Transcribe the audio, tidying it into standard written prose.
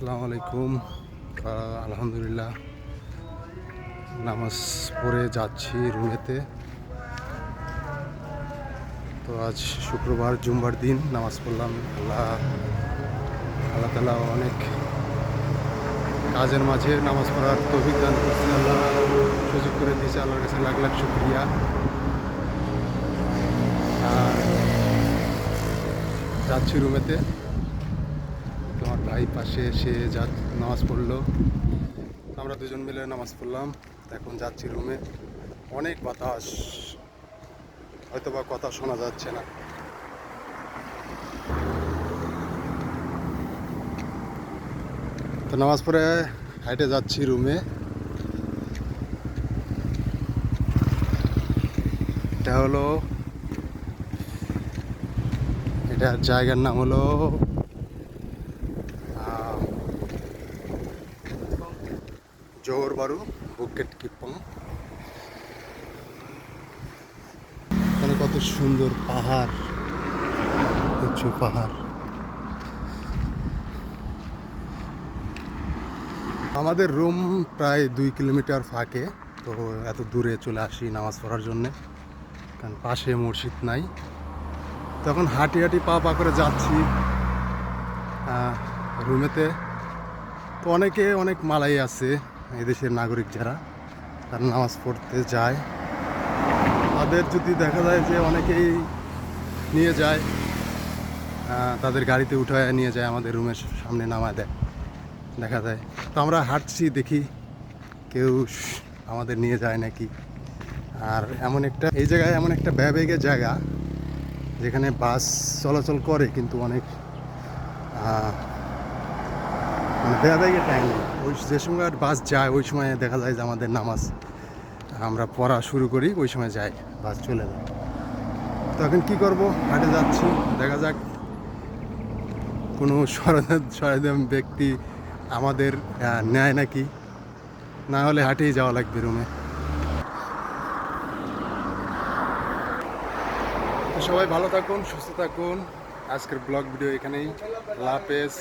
আসসালামু আলাইকুম। আলহামদুলিল্লাহ নামাজ পড়ে যাচ্ছি রুমেতে। তো আজ শুক্রবার জুম্বার দিন নামাজ পড়লাম। আল্লাহ তাআলা অনেক কাজের মাঝে নামাজ পড়ার তৌফিক দান করছেন। আল্লাহ সুযোগ করে দিয়েছে, আল্লাহর কাছে লাখ লাখ শুকরিয়া। আর যাচ্ছি রুমেতে, তোমার ভাই পাশে এসে নামাজ পড়লো, আমরা দুজন মিলে নামাজ পড়লাম। এখন যাচ্ছি রুমে। অনেক বাতাস, হয়তো বা কথা শোনা যাচ্ছে না। তো নামাজ পড়ে হাইটে যাচ্ছি রুমে। এটার জায়গার নাম হলো জোহর বারু বুকেট কিপং। এখানে কত সুন্দর পাহাড়, উঁচু পাহাড়। আমাদের রুম প্রায় 2 কিলোমিটার ফাঁকে। তো এত দূরে চলে আসি নামাজ পড়ার জন্যে, কারণ পাশে মসজিদ নাই। তখন হাঁটি হাঁটি পা পা করে যাচ্ছি রুমেতে। তো অনেক মালাই আছে এদেশের নাগরিক যারা, তারা নামাজ পড়তে যায়। তাদের যদি দেখা যায় যে অনেকেই নিয়ে যায়, তাদের গাড়িতে উঠায় নিয়ে যায়, আমাদের রুমের সামনে নামায় দেয়, দেখা যায়। তো আমরা হাঁটছি, দেখি কেউ আমাদের নিয়ে যায় নাকি। আর এই জায়গায় এমন একটা ব্যয়বেগের জায়গা যেখানে বাস চলাচল করে, কিন্তু অনেক মানে ব্যয়বেগের টাইম নেই। যে সময় বাস যায় ওই সময় দেখা যায় যে আমাদের নামাজ আমরা পড়া শুরু করি, ওই সময় যায়, বাস চলে যায়। তখন কি করব, হাঁটে যাচ্ছি, দেখা যাক কোনো সরঞ্জাম ব্যক্তি আমাদের নেয় নাকি, না হলে হাঁটেই যাওয়া লাগবে রুমে। তো সবাই ভালো থাকুন, সুস্থ থাকুন। আজকের ব্লগ ভিডিও এখানেই। আল্লাহ হাফেজ।